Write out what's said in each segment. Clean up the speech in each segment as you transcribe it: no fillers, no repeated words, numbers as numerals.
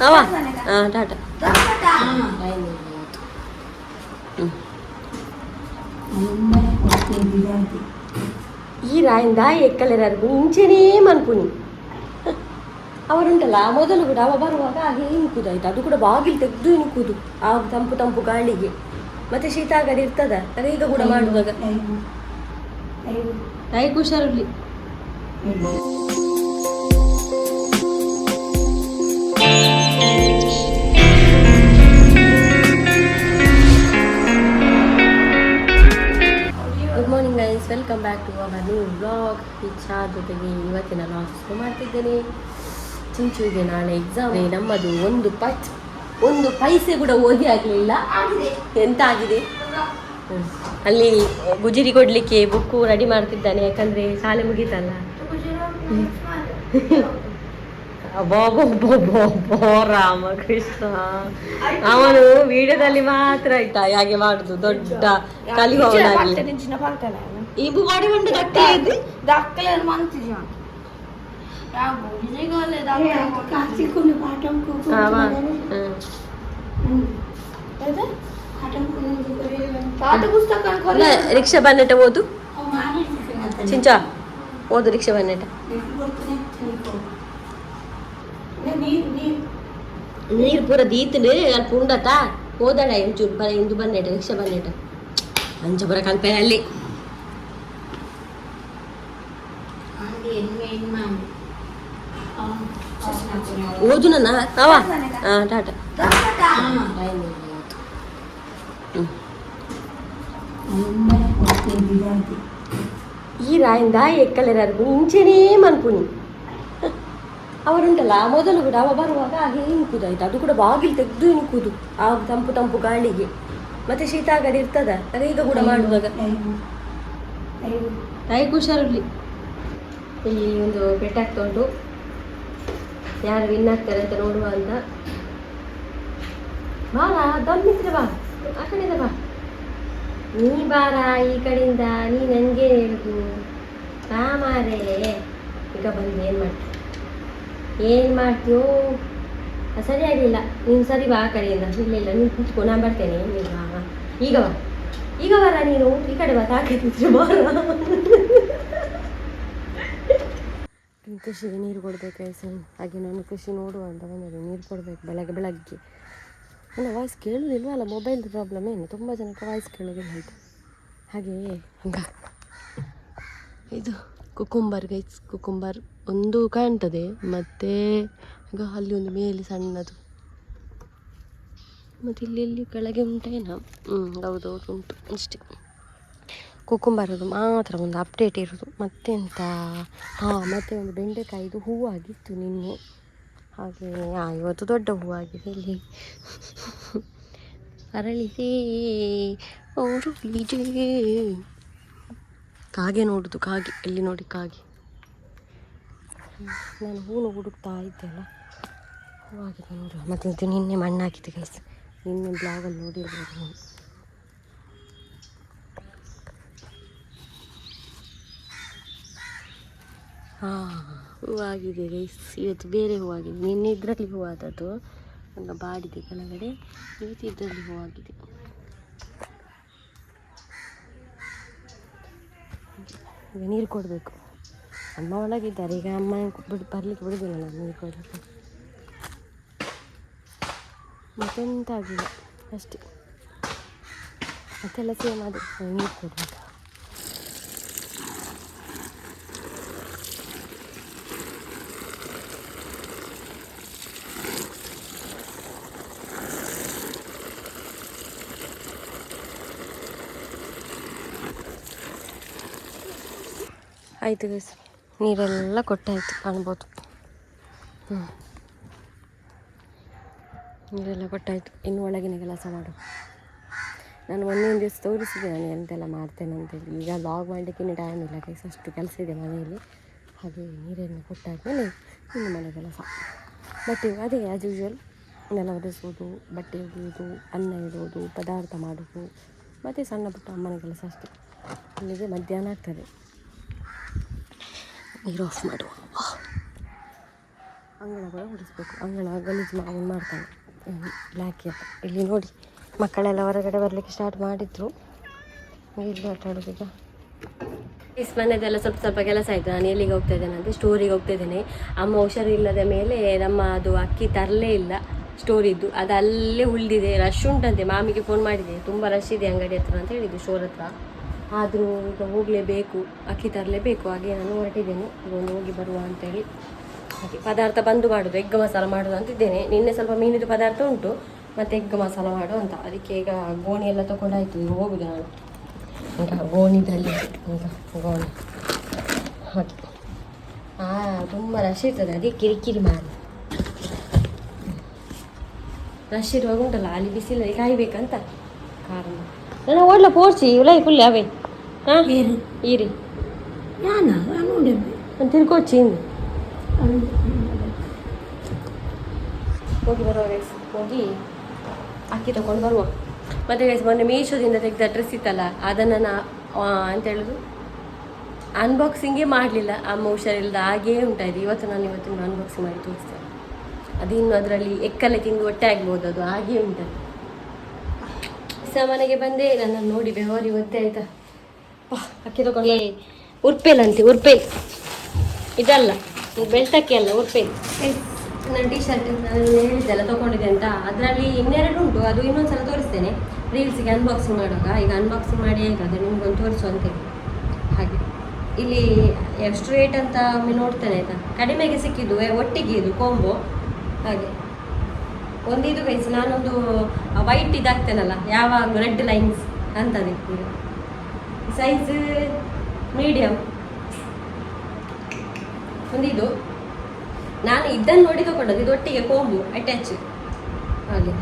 ಅವ ಹಾಂ ಟಾಟಾ. ಈ ರಾಯಿಂದ ಎಕ್ಕಲೆರಾರು ಇಂಚೆನೇ ಮನ್ಪುನಿ ಅವರುಂಟಲ್ಲ ಮೊದಲು ಕೂಡ ಅವ ಬರುವಾಗ ಹಾಗೆ ಇನ್ಕುದಾಯ್ತು, ಅದು ಕೂಡ ಬಾಗಿಲು ತೆಗೆದು ಇನ್ಕುದು ಆ ತಂಪು ತಂಪು ಗಾಳಿಗೆ. ಮತ್ತೆ ಶೀತ ಆಗದೆ ಇರ್ತದ ಆಗ ಈಗ ಕೂಡ ಮಾಡುವಾಗ ತಾಯಿ ಹುಷಾರಿರ್ಲಿ. Good morning guys, welcome back to our new vlog. Ichha ಜೊತೆಗೆ ಇವತ್ತಿನ ನಾನು ಶುರು ಮಾಡ್ತಿದ್ದೇನೆ. ಚಿಂಚುಗೆ ನಾಳೆ ಎಕ್ಸಾಮ್. ನಮ್ಮದು ಒಂದು ಪೈಸೆ ಕೂಡ ಓದಿ ಆಗಲಿಲ್ಲ. ಎಂತ ಆಗಿದೆ ಅಲ್ಲಿ ಗುಜಿರಿ ಕೊಡಲಿಕ್ಕೆ ಬುಕ್ಕು ರೆಡಿ ಮಾಡ್ತಿದ್ದಾನೆ, ಯಾಕಂದರೆ ಶಾಲೆ ಮುಗೀತಲ್ಲ. ರಾಮಕೃಷ್ಣ ಅವನು ವಿಡಿಯೋದಲ್ಲಿ ಮಾತ್ರ ಆಯ್ತಾ ಹಾಗೆ ಮಾಡುದು, ದೊಡ್ಡ ಕಲಿಯುವವನಾಗಿ. ಈ ಬುಗಾಡಿ ಒಂದು ರಿಕ್ಷಾ ಬನ್ನೆಟ ಓದು ಚಿಂಚ ಓದು ರಿಕ್ಷಾ ಬನ್ನೆಟ. ನೀರು ಪೂರ ದೀತನೆ ಅಲ್ಪ ಉಂಡತ ಓದಣ ಒಂಚೂರು ಬರ ಇಂದು ಬನ್ನೆಟ ರಿಕ್ಷಾ ಬನ್ನೆಟ ಅಂಚ ಬರ ಕಲ್ಪೆ ಅಲ್ಲಿ ಓದು ನನ್ನ ಅವ ಹಾಂ ಟಾಟಾ. ಈ ರಾಯಿಂದ ಎಕ್ಕಲೆರಾರು ಇಂಚೆನೇ ಮನ್ಪುನಿ ಅವರುಂಟಲ್ಲ ಮೊದಲು ಕೂಡ ಅವ ಬರುವಾಗ ಹಾಗೆ ಇನ್ಕುದಾಯ್ತು, ಅದು ಕೂಡ ಬಾಗಿಲು ತೆಗೆದು ಇನ್ಕುದು ಆ ತಂಪು ತಂಪು ಗಾಳಿಗೆ. ಮತ್ತೆ ಶೀತ ಆಗದೆ ಇರ್ತದ ಆಗ ಈಗ ಕೂಡ ಮಾಡುವಾಗ ತಾಯಿ ಹುಷಾರಿರ್ಲಿ. ಇಲ್ಲಿ ಒಂದು ಬೆಟ್ಟಾಗ್ತಾ ಉಂಟು, ಯಾರು ವಿನ್ ಆಗ್ತಾರೆ ಅಂತ ನೋಡುವ ಅಂತ. ಬಾರ ದಮ್ಮಿದ್ರೆ ಬಾ, ಆ ಕಡೆಯಿಂದ ಬಾ, ನೀ ಬಾರ ಈ ಕಡೆಯಿಂದ, ನೀ ನನಗೆ ಹೇಳುದು ರಾಮಾರೇ. ಈಗ ಬಂದು ಏನು ಮಾಡ್ತೀಯೋ ಸರಿಯಾಗಿಲ್ಲ, ನೀನು ಸರಿ ಬಾ ಆ ಕಡೆಯಿಂದ. ಇಲ್ಲ ನೀನು ಕೂತ್ಕೊ, ನಾನು ಬರ್ತೇನೆ. ನೀನು ಬಾ, ಈಗ ಬರ ನೀನು ಈ ಕಡೆ ಬಾ, ತಾಕಿದ್ರೆ ಬಾರ. ಖುಷಿಗೆ ನೀರು ಕೊಡಬೇಕು ಸರ್, ಹಾಗೆ ನಾನು ಖುಷಿ ನೋಡುವ ಅಂತ ಬಂದರೆ ನೀರು ಕೊಡಬೇಕು ಬೆಳಗ್ಗೆ. ನನ್ನ ವಾಯ್ಸ್ ಕೇಳೋದಿಲ್ವಲ್ಲ, ಮೊಬೈಲ್ದು ಪ್ರಾಬ್ಲಮ್ ಏನು, ತುಂಬ ಜನಕ್ಕೆ ವಾಯ್ಸ್ ಕೇಳೋದಿಲ್ಲ ಆಯಿತು. ಹಾಗೆಯೇ ಹಂಗ ಇದು ಕುಕುಂಬರ್ ಒಂದು ಕಾಣ್ತದೆ, ಮತ್ತು ಈಗ ಅಲ್ಲಿ ಒಂದು ಮೇಲೆ ಸಣ್ಣದು, ಮತ್ತು ಇಲ್ಲಿ ಕೆಳಗೆ ಉಂಟೇನೋ. ಹೌದು ಉಂಟು ಅಷ್ಟೇ. ಕುಕುಂಬರದು ಮಾತ್ರ ಒಂದು ಅಪ್ಡೇಟ್ ಇರೋದು, ಮತ್ತೆಂತ. ಮತ್ತು ಒಂದು ಬೆಂಡೆಕಾಯಿದು ಹೂವಾಗಿತ್ತು ನಿನ್ನೆ, ಹಾಗೆ ಇವತ್ತು ದೊಡ್ಡ ಹೂವಾಗಿದೆ. ಇಲ್ಲಿ ಅರಳಿದೆ ಕಾಗೆ ನೋಡುದು, ಕಾಗೆ ಎಲ್ಲಿ ನೋಡಿ ಕಾಗೆ. ನಾನು ಹೂನು ಹುಡುಕ್ತಾ ಇದ್ದೆಲ್ಲ, ಹೂವಾಗಿದೆ ನೋಡುವ. ಮತ್ತು ಇದು ನಿನ್ನೆ ಮಣ್ಣಾಕಿದೆ ಗೈಸ್, ನಿನ್ನೆ ಬ್ಲಾಗಲ್ಲಿ ನೋಡಿರ್ಬೋದು ನಾನು. ಹೂವಾಗಿದೆ ಗೈಸ್, ಇವತ್ತು ಬೇರೆ ಹೂವಾಗಿದೆ. ನಿನ್ನೆ ಇದರಲ್ಲಿ ಹೂವಾದದ್ದು, ಒಂದು ಬಾಡಿದೆ ಕೆಳಗಡೆ, ಇವತ್ತು ಇದರಲ್ಲಿ ಹೂವಾಗಿದೆ. ಈಗ ನೀರು ಕೊಡಬೇಕು. ಅಮ್ಮ ಒಳಗಿದ್ದಾರೆ, ಈಗ ಅಮ್ಮ ಬರಲಿಕ್ಕೆ ಬಿಡೋದಿಲ್ಲ ನಾನು ನೀರು ಕೊಡಲಿಕ್ಕೆ. ಮತ್ತೆಂತ ಆಗಿಲ್ಲ ಅಷ್ಟೇ, ಮತ್ತೆಲ್ಲ ಸೇಮ್ ಅದು ನೀರು ಕೊಡಬೇಕು. ಆಯಿತು ಗೈಸ್, ನೀರೆಲ್ಲ ಕೊಟ್ಟಾಯಿತು ಕಾಣ್ಬೋದು. ನೀರೆಲ್ಲ ಕೊಟ್ಟಾಯಿತು, ಇನ್ನು ಒಳಗಿನ ಕೆಲಸ ಮಾಡು. ನಾನು ಒಂದೊಂದು ದಿವಸ ತೋರಿಸಿದೆ ನಾನು ಎಂತೆಲ್ಲ ಮಾಡ್ತೇನೆ ಅಂತೇಳಿ. ಈಗ ಲಾಗ್ ಮಾಡಲಿಕ್ಕೆ ಇನ್ನೂ ಟೈಮ್ ಇಲ್ಲ ಗೈಸ್, ಅಷ್ಟು ಕೆಲಸ ಇದೆ ಮನೆಯಲ್ಲಿ. ಹಾಗೆ ನೀರನ್ನು ಕೊಟ್ಟಾದ್ಮೇಲೆ ಇನ್ನು ಮನೆ ಕೆಲಸ, ಬಟ್ಟೆ ಅದೇ ಆ್ಯಸ್ ಯೂಶ್ವಲ್, ನೆಲ ಒರೆಸೋದು, ಬಟ್ಟೆ ಒಗೆಯೋದು, ಅನ್ನ ಇಡೋದು, ಪದಾರ್ಥ ಮಾಡೋದು, ಮತ್ತು ಸಣ್ಣ ಪುಟ್ಟ ಅಮ್ಮನ ಕೆಲಸ ಅಷ್ಟೇ. ಇಲ್ಲಿಗೆ ಮಧ್ಯಾಹ್ನ ಆಗ್ತದೆ. ನೀರು ಆಫ್ ಮಾಡುವ. ಅಂಗಳ ಕೂಡ ಗುಡಿಸ್ಬೇಕು. ಅಂಗಳ ಗಲೀಜು ಮಾಡ್ತಾನೆ ಬ್ಲ್ಯಾಕಿ ಅಂತ. ಇಲ್ಲಿ ನೋಡಿ ಮಕ್ಕಳೆಲ್ಲ ಹೊರಗಡೆ ಬರಲಿಕ್ಕೆ ಸ್ಟಾರ್ಟ್ ಮಾಡಿದ್ರು. ಇಲ್ಲಿ ಆಟ ಆಡೋದೀಗ. ಮನೆಯದೆಲ್ಲ ಸ್ವಲ್ಪ ಸ್ವಲ್ಪ ಕೆಲಸ ಆಯಿತು. ನಾನು ಎಲ್ಲಿಗೆ ಹೋಗ್ತಾ ಇದ್ದೇನೆ ಅಂದರೆ ಸ್ಟೋರಿಗೆ ಹೋಗ್ತಾ ಇದ್ದೇನೆ. ಅಮ್ಮ ಹುಷಾರಿಲ್ಲದ ಮೇಲೆ ನಮ್ಮ ಅದು ಅಕ್ಕಿ ತರಲೇ ಇಲ್ಲ ಸ್ಟೋರಿದ್ದು, ಅದು ಅಲ್ಲೇ ಉಳಿದಿದೆ. ರಶ್ ಉಂಟಂತೆ. ಮಾಮಿಗೆ ಫೋನ್ ಮಾಡಿದೆ, ತುಂಬ ರಶ್ ಇದೆ ಅಂಗಡಿ ಹತ್ರ ಅಂತ ಹೇಳಿದ್ದು, ಸ್ಟೋರ್ ಹತ್ರ. ಆದರೂ ಈಗ ಹೋಗಲೇಬೇಕು, ಅಕ್ಕಿ ತರಲೇಬೇಕು. ಹಾಗೆ ನಾನು ಹೊರಟಿದ್ದೇನೆ, ಒಂದು ಹೋಗಿ ಬರುವ ಅಂತೇಳಿ. ಹಾಗೆ ಪದಾರ್ಥ ಬಂದು ಮಾಡೋದು, ಎಗ್ ಮಸಾಲ ಮಾಡೋದು ಅಂತಿದ್ದೇನೆ. ನಿನ್ನೆ ಸ್ವಲ್ಪ ಮೀನಿದು ಪದಾರ್ಥ ಉಂಟು, ಮತ್ತು ಎಗ್ ಮಸಾಲ ಮಾಡು ಅಂತ. ಅದಕ್ಕೆ ಈಗ ಗೋಣಿ ಎಲ್ಲ ತೊಗೊಂಡಾಯ್ತು, ಈಗ ಹೋಗುದು ನಾನು. ಈಗ ಗೋಣಿದ್ರಲ್ಲಿ ಈಗ ಗೋಣಿ ಹಾಗೆ ತುಂಬ ರಶ್ ಇರ್ತದೆ, ಅದೇ ಕಿರಿಕಿರಿ ಮಾಡಿ. ರಶ್ ಇರುವಾಗ ಉಂಟಲ್ಲ ಅಲ್ಲಿ ಬಿಸಿಲಲ್ಲಿ ಕಾಯ್ಬೇಕಂತ ಕಾರಣ. ನಾನು ಓಡ್ಲ ಪೋರ್ಚಿ ಉಲೈ ಫುಲ್ ಅವೇ ಹಾಂ ಈರಿ ನಾನು ತಿರ್ಕೊಚ್ಚಿ ಹಿಂದೆ ಹೋಗಿ ಬರುವ ಗೈಸ್, ಹೋಗಿ ಅಕ್ಕಿ ತೊಗೊಂಡು ಬರುವ. ಮತ್ತು ಗೈಸ್ ಮೊನ್ನೆ ಮೀಶೋದಿಂದ ತೆಗೆದ ಡ್ರೆಸ್ ಇತ್ತಲ್ಲ, ಅದನ್ನು ಅಂತ ಹೇಳೋದು ಅನ್ಬಾಕ್ಸಿಂಗೇ ಮಾಡಲಿಲ್ಲ. ಅಮ್ಮ ಹುಷಾರಿಲ್ಲದ ಹಾಗೇ ಉಂಟಾಯಿತು. ಇವತ್ತಿನ ಅನ್ಬಾಕ್ಸಿಂಗ್ ಮಾಡಿ ತೋರಿಸ್ತೇನೆ. ಅದು ಇನ್ನು ಅದರಲ್ಲಿ ಎಕ್ಕಲೆ ತಿಂದು ಹೊಟ್ಟೆ ಆಗ್ಬೋದು, ಅದು ಹಾಗೇ ಉಂಟದು. ಮನೆಗೆ ಬಂದೆ, ನನ್ನನ್ನು ನೋಡಿ ಬೆವರಿ ಒತ್ತೆ ಆಯ್ತಾ. ಅಕ್ಕಿ ತಗೊಂಡು ಉರ್ಪೇಲಂತೆ, ಉರ್ಪೇಲ್ ಇದಲ್ಲ, ಬೆಳ್ತಕ್ಕಿ ಅಲ್ಲ, ಉರ್ಪೇಲ್. ನನ್ನ ಟೀ ಶರ್ಟ್ ನಾನು ಹೇಳಿದ್ದೆಲ್ಲ ತೊಗೊಂಡಿದ್ದೆ ಅಂತ, ಅದರಲ್ಲಿ ಇನ್ನೆರಡು ಉಂಟು. ಅದು ಇನ್ನೊಂದು ಸಲ ತೋರಿಸ್ತೇನೆ ರೀಲ್ಸಿಗೆ ಅನ್ಬಾಕ್ಸಿಂಗ್ ಮಾಡುವಾಗ. ಈಗ ಅನ್ಬಾಕ್ಸಿಂಗ್ ಮಾಡಿ ಆಯ್ತು, ಅದು ನಿಮ್ಗೊಂದು ತೋರಿಸು ಅಂತೇಳಿ. ಹಾಗೆ ಇಲ್ಲಿ ಎಷ್ಟು ರೇಟ್ ಅಂತ ಒಮ್ಮೆ ನೋಡ್ತೇನೆ ಆಯಿತಾ. ಕಡಿಮೆಗೆ ಸಿಕ್ಕಿದ್ದು ಒಟ್ಟಿಗೆ ಇದು ಕೋಂಬೋ. ಹಾಗೆ ಒಂದಿದು ಗೈಸ್, ನಾನೊಂದು ವೈಟ್ ಇದಾಗ್ತೇನಲ್ಲ ಯಾವಾಗ ರೆಡ್ ಲೈನ್ಸ್ ಅಂತದೆ. ಈಗ ಸೈಜ್ ಮೀಡಿಯಮ್ ಒಂದಿದು, ನಾನು ಇದನ್ನು ನೋಡಿ ತಗೊಂಡದ್ದು. ಇದು ಒಟ್ಟಿಗೆ ಕೋಂಬು ಅಟ್ಯಾಚ್. ಹಾಗೆ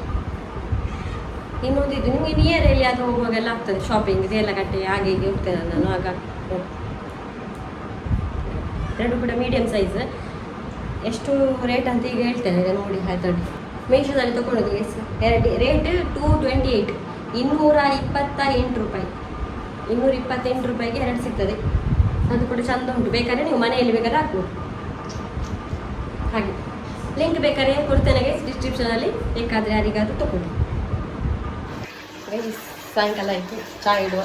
ಇನ್ನೊಂದಿದ್ದು ನಿಮಗೆ ನಿಯರ್ ಎಲ್ಲಿ ಆದರೂ ಹೋಗುವಾಗೆಲ್ಲ ಆಗ್ತದೆ ಶಾಪಿಂಗ್, ಇದೆಲ್ಲ ಕಟ್ಟೆ ಹಾಗೆ ಹೀಗೆ ಹೋಗ್ತೇನೆ ನಾನು. ಆಗ ಎರಡು ಕೂಡ ಮೀಡಿಯಮ್ ಸೈಜ್. ಎಷ್ಟು ರೇಟ್ ಅಂತ ಈಗ ಹೇಳ್ತೇನೆ, ಈಗ ನೋಡಿ ಆಯ್ತು. ಮೀಶೋದಲ್ಲಿ ತೊಗೊಂಡದ್ದು ರೇಟ್ 228, 228 ರೂಪಾಯಿ. 228 ರೂಪಾಯಿಗೆ ಎರಡು ಸಿಗ್ತದೆ. ಅದು ಕೂಡ ಚೆಂದ ಉಂಟು. ಬೇಕಾದ್ರೆ ನೀವು ಮನೆಯಲ್ಲಿ ಬೇಕಾದ್ರೆ ಹಾಕ್ಬೋದು. ಹಾಗೆ ಲಿಂಕ್ ಬೇಕಾದ್ರೆ ಕೊಡ್ತೇನೆ ಡಿಸ್ಕ್ರಿಪ್ಷನಲ್ಲಿ, ಬೇಕಾದರೆ ಯಾರಿಗಾದರೂ ತೊಗೊಳ್ಳಿ. ಸಾಯಂಕಾಲ ಆಯಿತು, ಚಹಾ ಇಡುವ.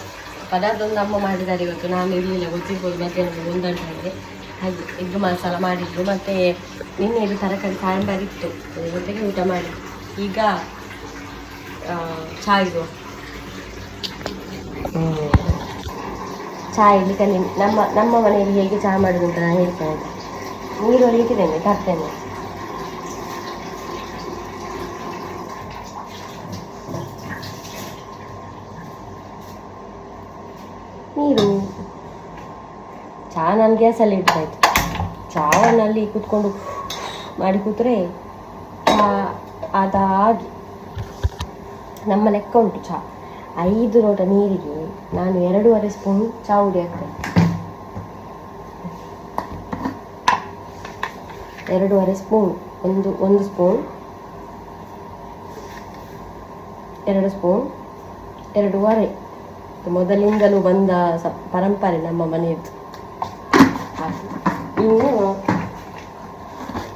ಪದಾರ್ಥ ಒಂದು ಅಮ್ಮ ಮಾಡಿದ್ದಾರೆ ಇವತ್ತು, ನಾನು ಇರಲಿಲ್ಲ, ಗೊತ್ತಿರ್ಬೋದು ಮಧ್ಯಾಹ್ನ 1 ಗಂಟೆಗೆ. ಹಾಗೆ ಎಗ್ ಮಸಾಲ ಮಾಡಿದ್ರು, ಮತ್ತು ನಿನ್ನೆ ಇದು ತರಕಾರಿ ಸಾಂಬಾರು ಇತ್ತು, ಜೊತೆಗೆ ಊಟ ಮಾಡಿ ಈಗ ಚಹಾ ಇಡುವ. ಚಹಾ ಇಡ್ಲಿಕ್ಕೆ ನಮ್ಮ ಮನೆಯಲ್ಲಿ ಹೇಗೆ ಚಹಾ ಮಾಡೋದು ಅಂತ ನಾನು ಹೇಳ್ತೇನೆ. ನೀರು ಇಟ್ಟಿದ್ದೇನೆ, ತರ್ತೇನೆ. ನೀರು ಚಹಾ ನಾನು ಗ್ಯಾಸಲ್ಲಿ ಇಡ್ತಾಯಿತ್ತು. ಚಹಾವನ್ನಲ್ಲಿ ಕೂತ್ಕೊಂಡು ಮಾಡಿ ಕೂತ್ರೆ ಅದಾಗಿ ನಮ್ಮ ಲೆಕ್ಕ ಉಂಟು. ಚಹಾ 5 ಲೋಟ ನೀರಿಗೆ ನಾನು 2.5 ಸ್ಪೂನ್ ಚಹಾ ಹುಡಿ ಹಾಕ್ತೇನೆ. 2.5 ಸ್ಪೂನ್, ಒಂದು ಸ್ಪೂನ್, 2 ಸ್ಪೂನ್, 2.5. ಮೊದಲಿಂದಲೂ ಬಂದ ಪರಂಪರೆ ನಮ್ಮ ಮನೆಯದ್ದು. ಇನ್ನು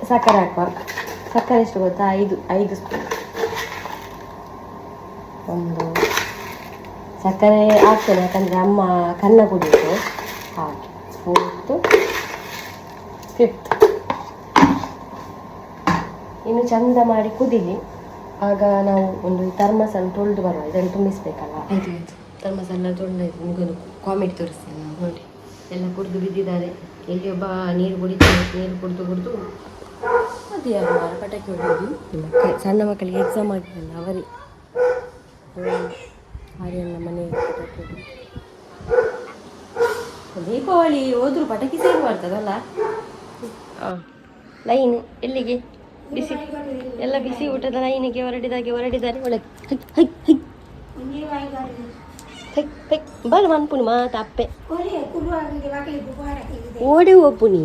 ಸಕ್ಕರೆ ಹಾಕುವ. ಸಕ್ಕರೆ ಎಷ್ಟು ಗೊತ್ತಾ? 5 ಸ್ಪೂನ್. ಒಂದು ಸಕ್ಕರೆ ಹಾಕ್ತೇನೆ, ಯಾಕಂದರೆ ಅಮ್ಮ ಕನ್ನ ಕುಡಿಯೋದು. ಹಾಗೆ 4th 5th. ಇನ್ನು ಚಂದ ಮಾಡಿ ಕುದೀಲಿ. ಆಗ ನಾವು ಒಂದು ಥರ್ಮಸನ್ನು ತೊಳೆದು ಬರುವ, ಇದನ್ನು ತುಂಬಿಸ್ಬೇಕಲ್ಲ. ಆಯ್ತು ಥರ್ಮಸೆಲ್ಲ ತೊಳೆದಾಯ್ತು. ನಿಮಗೊಂದು ಕಾಮೆಂಟ್ ತೋರಿಸ್ತೇನೆ ನೋಡಿ. ಎಲ್ಲ ಕುಡಿದು ಬಿದ್ದಿದ್ದಾರೆ. ಇಲ್ಲಿ ಒಬ್ಬ ನೀರು ಕುಡಿತಾನೆ. ನೀರು ಕುಡಿದು ಅದು ಯಾರು ಪಟಾಕಿ ಹೊಡೆಯೋದು. ಸಣ್ಣ ಮಕ್ಕಳಿಗೆ ಎಕ್ಸಾಮ್ ಆಗಿರಲ್ಲ ಅವರೇ ಆರ್ಯನ ಮನೆಯಲ್ಲಿ ಪಟಾಕಿ ಹೊಡೆಯೋದು. ದೀಪಾವಳಿ ಹೋದ್ರು ಪಟಾಕಿ ಸೇರಿ ಮಾಡ್ತದಲ್ಲ. ಲೈನ್ ಎಲ್ಲಿಗೆ ಬಿಸಿ ಎಲ್ಲ ಬಿಸಿ ಊಟದ ಲೈನಿಗೆ ಹೊರಡಿದ್ದಾರೆ. ಒಳಗೆ ಬಲ್ ಮನ್ಪುನಿ ಮಾತ ಅಪ್ಪೆ ಓಡೆ ಒಪ್ಪುನಿ.